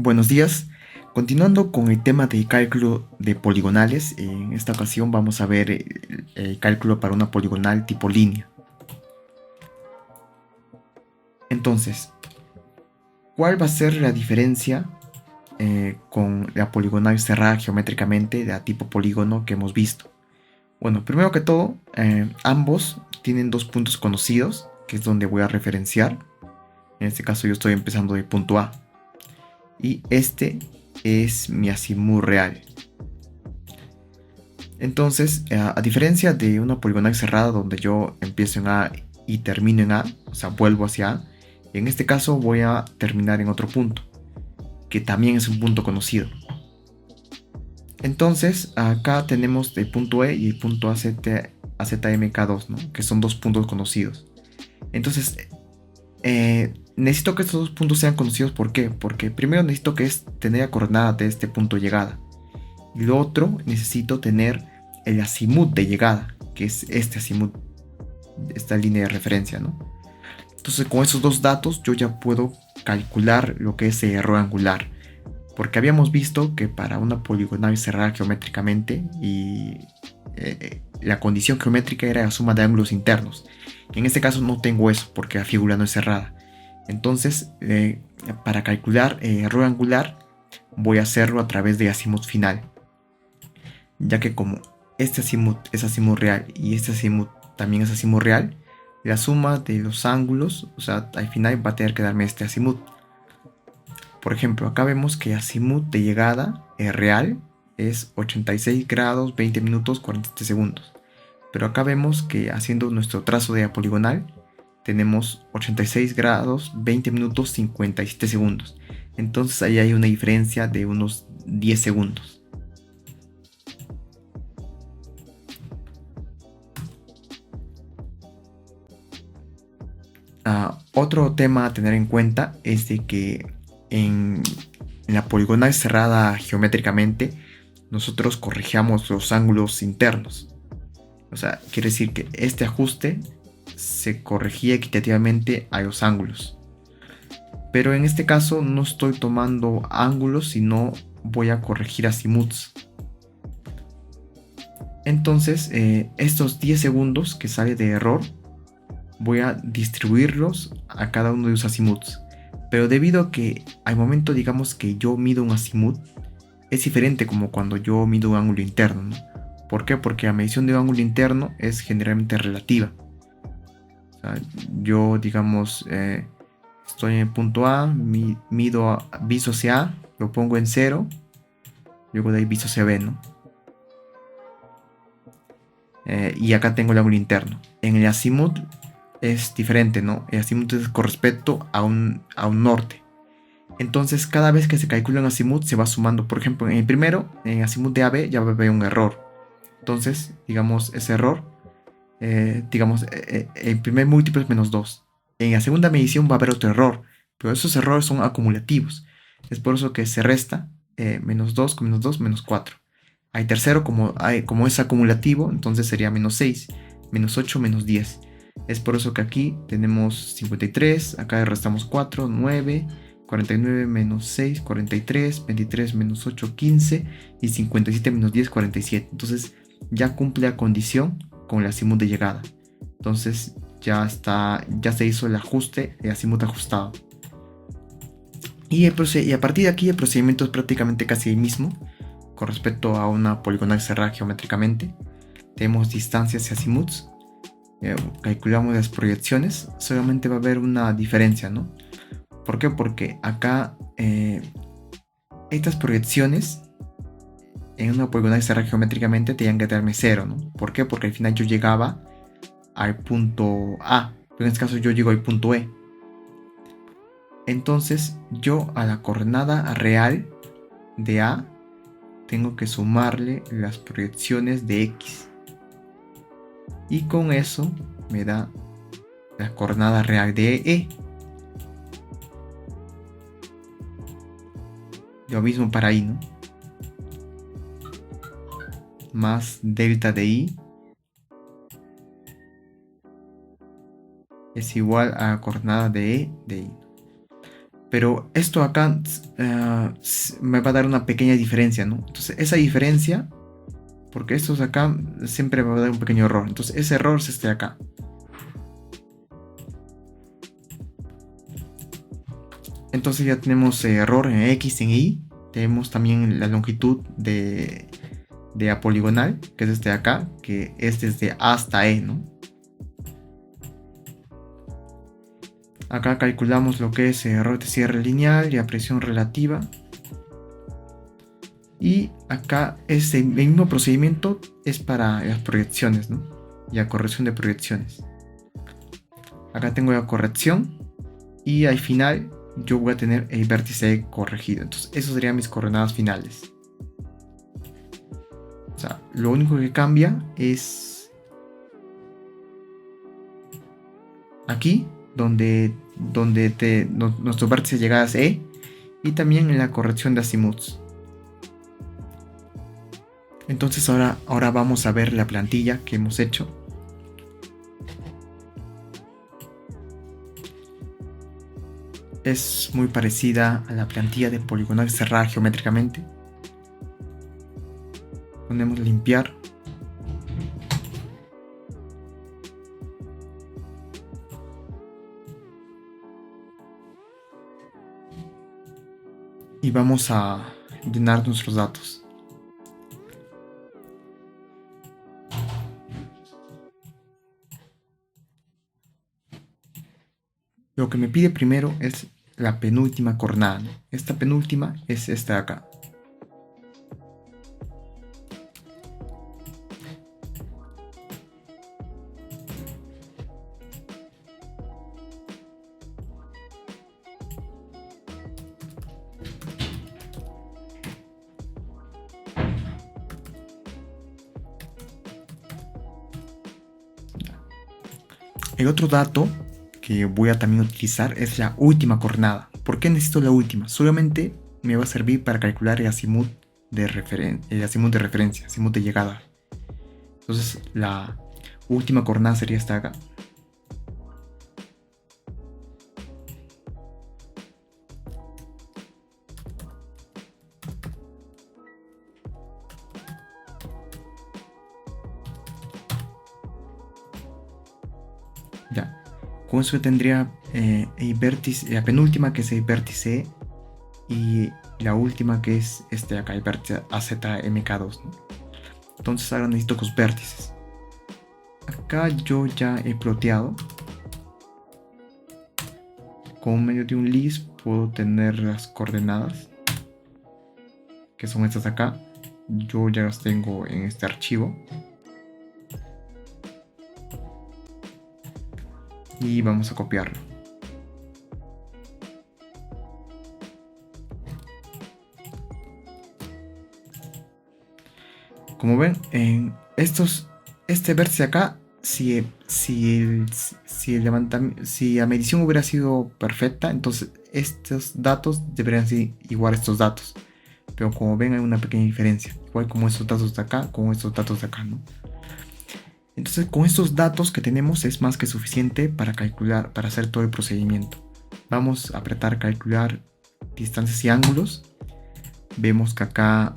Buenos días. Continuando con el tema de cálculo de poligonales, en esta ocasión vamos a ver el cálculo para una poligonal tipo línea. Entonces, ¿cuál va a ser la diferencia con la poligonal cerrada geométricamente de la tipo polígono que hemos visto? Bueno, primero que todo, ambos tienen dos puntos conocidos, que es donde voy a referenciar. En este caso yo estoy empezando de punto A. Y este es mi azimut real. Entonces, a diferencia de una poligonal cerrada donde yo empiezo en A y termino en A, o sea, vuelvo hacia A, en este caso voy a terminar en otro punto, que también es un punto conocido. Entonces, acá tenemos el punto E y el punto AZMK2, ¿no? Que son dos puntos conocidos. Entonces, necesito que estos dos puntos sean conocidos. ¿Por qué? Porque primero necesito que tener la coordenada de este punto de llegada. Y lo otro, necesito tener el azimut de llegada, que es este azimut, esta línea de referencia, ¿no? Entonces, con esos dos datos yo ya puedo calcular lo que es el error angular, porque habíamos visto que para una poligonal cerrada geométricamente y la condición geométrica era la suma de ángulos internos. En este caso no tengo eso porque la figura no es cerrada. Entonces, para calcular error angular voy a hacerlo a través de azimut final, ya que como este azimut es azimut real y este azimut también es azimut real, la suma de los ángulos, o sea, al final va a tener que darme este azimut. Por ejemplo, acá vemos que azimut de llegada real es 86 grados, 20 minutos, 47 segundos. Pero acá vemos que haciendo nuestro trazo de la poligonal, tenemos 86 grados, 20 minutos, 57 segundos. Entonces ahí hay una diferencia de unos 10 segundos. Otro tema a tener en cuenta es de que en la poligonal cerrada geométricamente nosotros corregíamos los ángulos internos. O sea, quiere decir que este ajuste se corregía equitativamente a los ángulos. Pero en este caso no estoy tomando ángulos, sino voy a corregir azimuts. Entonces, estos 10 segundos que sale de error, voy a distribuirlos a cada uno de los azimuts. Pero debido a que al momento digamos que yo mido un azimut, es diferente como cuando yo mido un ángulo interno, ¿no? ¿Por qué? Porque la medición de un ángulo interno es generalmente relativa. O sea, yo digamos estoy en el punto A, mido viso hacia A, lo pongo en 0, luego de ahí viso hacia B, ¿no? Y acá tengo el ángulo interno. En el azimut es diferente, ¿no? El azimut es con respecto a un norte. Entonces, cada vez que se calcula un azimut se va sumando. Por ejemplo, en el primero, en el azimut de AB, ya va a haber un error. Entonces, digamos, ese error, el primer múltiplo es menos 2. En la segunda medición va a haber otro error, pero esos errores son acumulativos. Es por eso que se resta menos 2 con menos 2, menos 4. Hay tercero, como es acumulativo, entonces sería menos 6, menos 8, menos 10. Es por eso que aquí tenemos 53, acá restamos 4, 9, 49 menos 6, 43, 23 menos 8, 15 y 57 menos 10, 47. Entonces ya cumple la condición con el azimut de llegada. Entonces ya se hizo el ajuste, el azimut ajustado. Y a partir de aquí el procedimiento es prácticamente casi el mismo con respecto a una poligonal cerrada geométricamente. Tenemos distancias y azimuts, calculamos las proyecciones, solamente va a haber una diferencia, ¿no? ¿Por qué? Porque acá estas proyecciones en una poligonal cerrada geométricamente tenían que darme 0, ¿no? ¿Por qué? Porque al final yo llegaba al punto A, pero en este caso yo llego al punto E. Entonces yo a la coordenada real de A tengo que sumarle las proyecciones de X. Y con eso me da la coordenada real de E. Lo mismo para I, ¿no? Más delta de I es igual a la coordenada de E de I. Pero esto acá me va a dar una pequeña diferencia, ¿no? Entonces esa diferencia, porque estos acá siempre me va a dar un pequeño error. Entonces ese error es este de acá. Entonces ya tenemos error en X, en Y. Tenemos también la longitud de A poligonal, que es este de acá, que es desde A hasta E, ¿no? Acá calculamos lo que es error de cierre lineal y a presión relativa. Y acá el mismo procedimiento es para las proyecciones, ¿no? Y la corrección de proyecciones. Acá tengo la corrección y al final yo voy a tener el vértice corregido. Entonces, esas serían mis coordenadas finales. O sea, lo único que cambia es aquí, donde nuestro vértice llega a E, y también en la corrección de azimuths. Entonces ahora vamos a ver la plantilla que hemos hecho. Es muy parecida a la plantilla de poligonal cerrada geométricamente. Ponemos limpiar. Y vamos a llenar nuestros datos. Lo que me pide primero es la penúltima coordenada, ¿no? Esta penúltima es esta de acá. El otro dato que voy a también utilizar es la última coordenada. ¿Por qué necesito la última? Solamente me va a servir para calcular el azimut de referencia, azimut de llegada. Entonces la última coordenada sería esta acá. Ya, con eso tendría el vértice, la penúltima que es el vértice y la última que es este acá, el vértice AZMK2, ¿no? Entonces ahora necesito los vértices. Acá yo ya he ploteado. Con medio de un list puedo tener las coordenadas, que son estas acá. Yo ya las tengo en este archivo. Y vamos a copiarlo. Como ven, en este vértice acá, si la medición hubiera sido perfecta, entonces estos datos deberían ser igual a estos datos. Pero como ven hay una pequeña diferencia. Igual como estos datos de acá, con estos datos de acá, ¿no? Entonces con estos datos que tenemos es más que suficiente para calcular, para hacer todo el procedimiento. Vamos a apretar calcular distancias y ángulos. Vemos que acá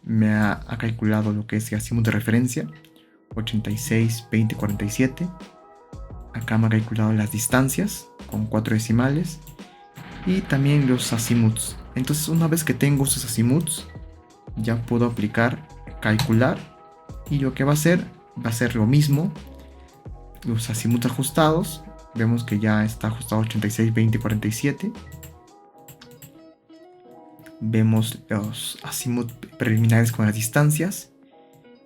me ha calculado lo que es el azimut de referencia 86, 20, 47. Acá me ha calculado las distancias con 4 decimales y también los azimuts. Entonces una vez que tengo esos azimuts ya puedo aplicar calcular y lo que va a ser lo mismo. Los azimuts ajustados, vemos que ya está ajustado 86, 20, 47. Vemos los azimuts preliminares con las distancias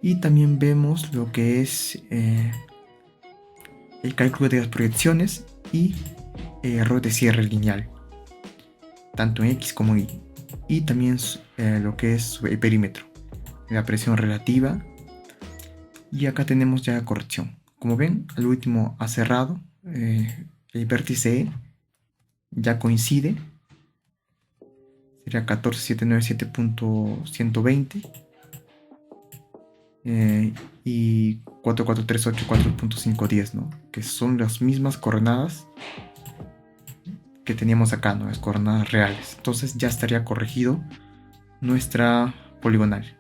y también vemos lo que es el cálculo de las proyecciones y el error de cierre lineal, tanto en X como en Y, y también lo que es el perímetro, la presión relativa, y acá tenemos ya la corrección. Como ven, al último ha cerrado, el vértice E ya coincide, sería 14797.120 y 44384.510, ¿no? Que son las mismas coordenadas que teníamos acá, ¿no? Las coordenadas reales. Entonces ya estaría corregido nuestra poligonal.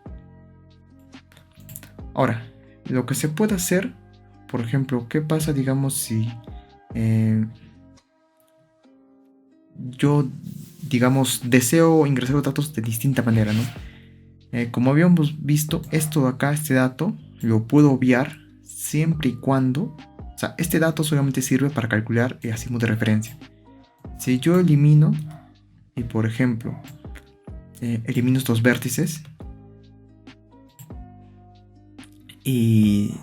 Ahora, lo que se puede hacer, por ejemplo, ¿qué pasa, digamos, si yo, digamos, deseo ingresar los datos de distinta manera, ¿no? Como habíamos visto, esto de acá, este dato, lo puedo obviar siempre y cuando, o sea, este dato solamente sirve para calcular el azimut de referencia. Si yo elimino, y por ejemplo, elimino estos vértices, y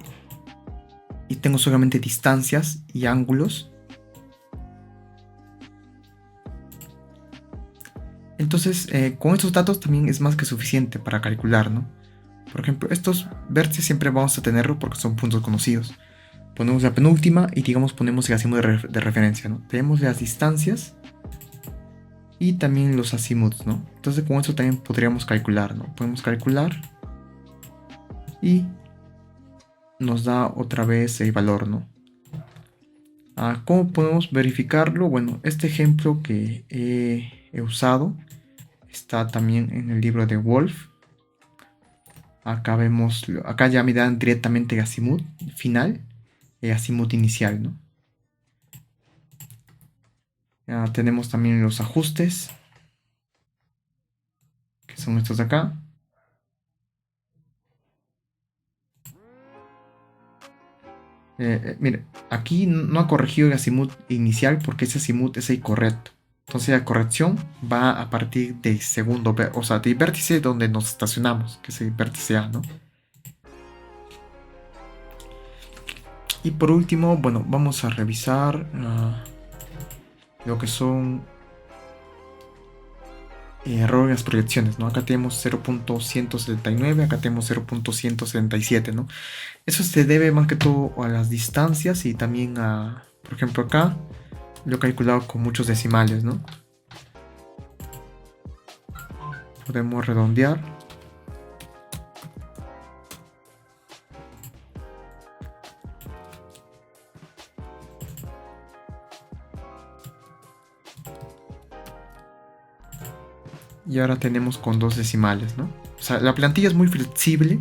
tengo solamente distancias y ángulos, entonces con estos datos también es más que suficiente para calcular, ¿no? Por ejemplo, estos vértices siempre vamos a tenerlos porque son puntos conocidos. Ponemos la penúltima y digamos ponemos el azimut de referencia, ¿no? Tenemos las distancias y también los azimuts, ¿no? Entonces con esto también podríamos calcular, ¿no? Podemos calcular y nos da otra vez el valor, ¿no? ¿Cómo podemos verificarlo? Bueno, este ejemplo que he usado está también en el libro de Wolf. Acá vemos, acá ya me dan directamente el azimut final, el azimut inicial, ¿no? Tenemos también los ajustes, que son estos de acá. Mire, aquí no ha corregido el azimut inicial porque ese azimut es el correcto. Entonces la corrección va a partir del segundo, o sea, del vértice donde nos estacionamos, que es el vértice A, ¿no? Y por último, bueno, vamos a revisar lo que son errores en las proyecciones, ¿no? Acá tenemos 0.179, acá tenemos 0.177, ¿no? Eso se debe más que todo a las distancias y también a, por ejemplo, acá lo he calculado con muchos decimales, ¿no? Podemos redondear. Y ahora tenemos con 2 decimales, ¿no? O sea, la plantilla es muy flexible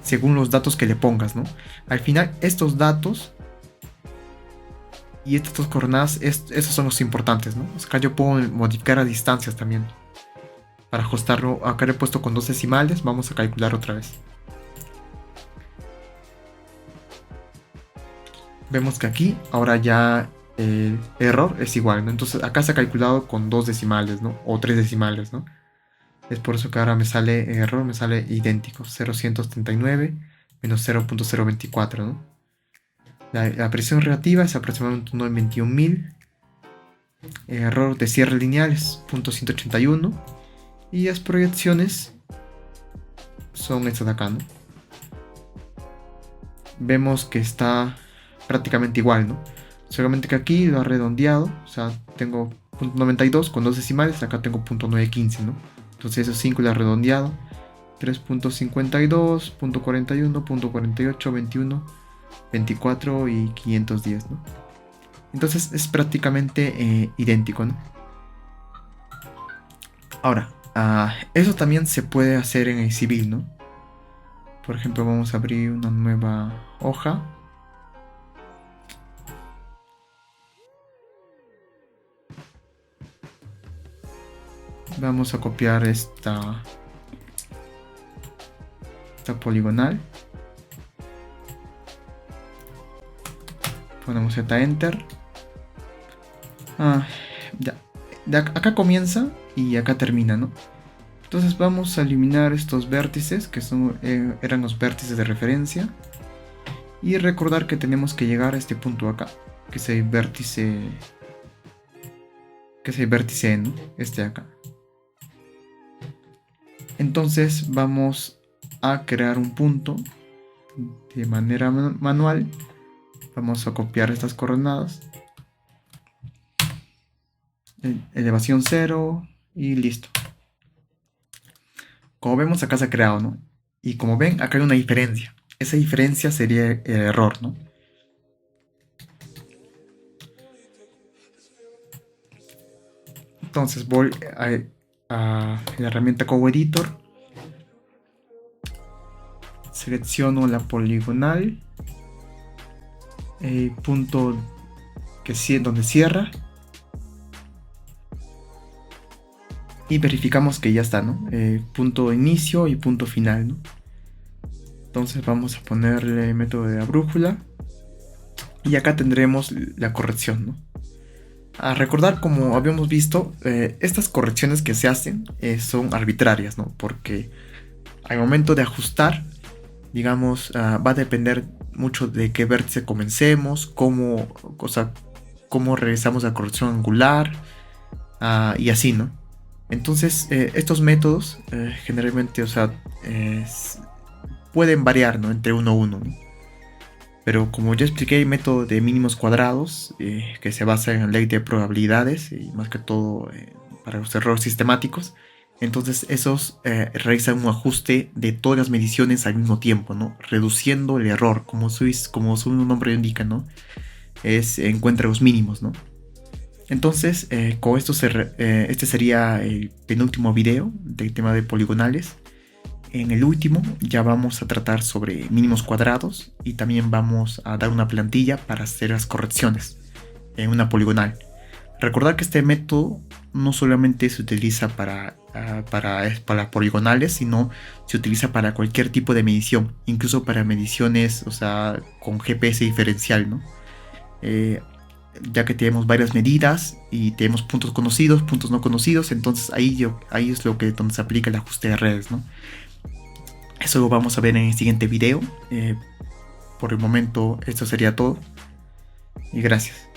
según los datos que le pongas, ¿no? Al final, estos datos y estas dos coordenadas, esos son los importantes, ¿no? Acá yo puedo modificar a distancias también. Para ajustarlo, acá le he puesto con 2 decimales, vamos a calcular otra vez. Vemos que aquí ahora ya el error es igual, ¿no? Entonces acá se ha calculado con 2 decimales, ¿no? O 3 decimales, ¿no? Es por eso que ahora me sale error, me sale idéntico, 0.139 menos 0.024, ¿no? La presión relativa es aproximadamente 1 en 21.000. Error de cierre lineal es 0.181. Y las proyecciones son estas de acá, ¿no? Vemos que está prácticamente igual, ¿no? Solamente que aquí lo ha redondeado, o sea, tengo 0.92 con 2 decimales, acá tengo 0.915, ¿no? Entonces esos 5 lo ha redondeado. 3.52, 0.41, 0.48, 21, 24 y 510, ¿no? Entonces es prácticamente idéntico, ¿no? Ahora, eso también se puede hacer en el civil, ¿no? Por ejemplo, vamos a abrir una nueva hoja. Vamos a copiar esta poligonal. Ponemos Z Enter. Ya. Acá comienza y acá termina, ¿no? Entonces vamos a eliminar estos vértices que eran los vértices de referencia. Y recordar que tenemos que llegar a este punto acá, que es el vértice. Que es el vértice, ¿no? Este de acá. Entonces vamos a crear un punto de manera manual. Vamos a copiar estas coordenadas. Elevación 0 y listo. Como vemos acá se ha creado, ¿no? Y como ven acá hay una diferencia. Esa diferencia sería el error, ¿no? Entonces voy a la herramienta CoEditor, selecciono la poligonal, punto donde cierra, y verificamos que ya está, ¿no? Punto inicio y punto final, ¿no? Entonces vamos a ponerle método de la brújula y acá tendremos la corrección, ¿no? A recordar, como habíamos visto, estas correcciones que se hacen son arbitrarias, ¿no? Porque al momento de ajustar, digamos, va a depender mucho de qué vértice comencemos, cómo realizamos la corrección angular, y así, ¿no? Entonces, estos métodos generalmente, pueden variar, ¿no? Entre uno a uno, ¿no? Pero como ya expliqué, hay método de mínimos cuadrados que se basa en la ley de probabilidades y más que todo para los errores sistemáticos. Entonces esos realizan un ajuste de todas las mediciones al mismo tiempo, ¿no? Reduciendo el error, como su nombre indica, ¿no? Encuentra los mínimos, ¿no? Entonces, con esto este sería el penúltimo video del tema de poligonales. En el último ya vamos a tratar sobre mínimos cuadrados y también vamos a dar una plantilla para hacer las correcciones en una poligonal. Recordar que este método no solamente se utiliza para poligonales, sino se utiliza para cualquier tipo de medición, incluso para mediciones, con GPS diferencial, ¿no? Ya que tenemos varias medidas y tenemos puntos conocidos, puntos no conocidos, entonces ahí es donde se aplica el ajuste de redes, ¿no? Eso lo vamos a ver en el siguiente video. Por el momento esto sería todo y gracias.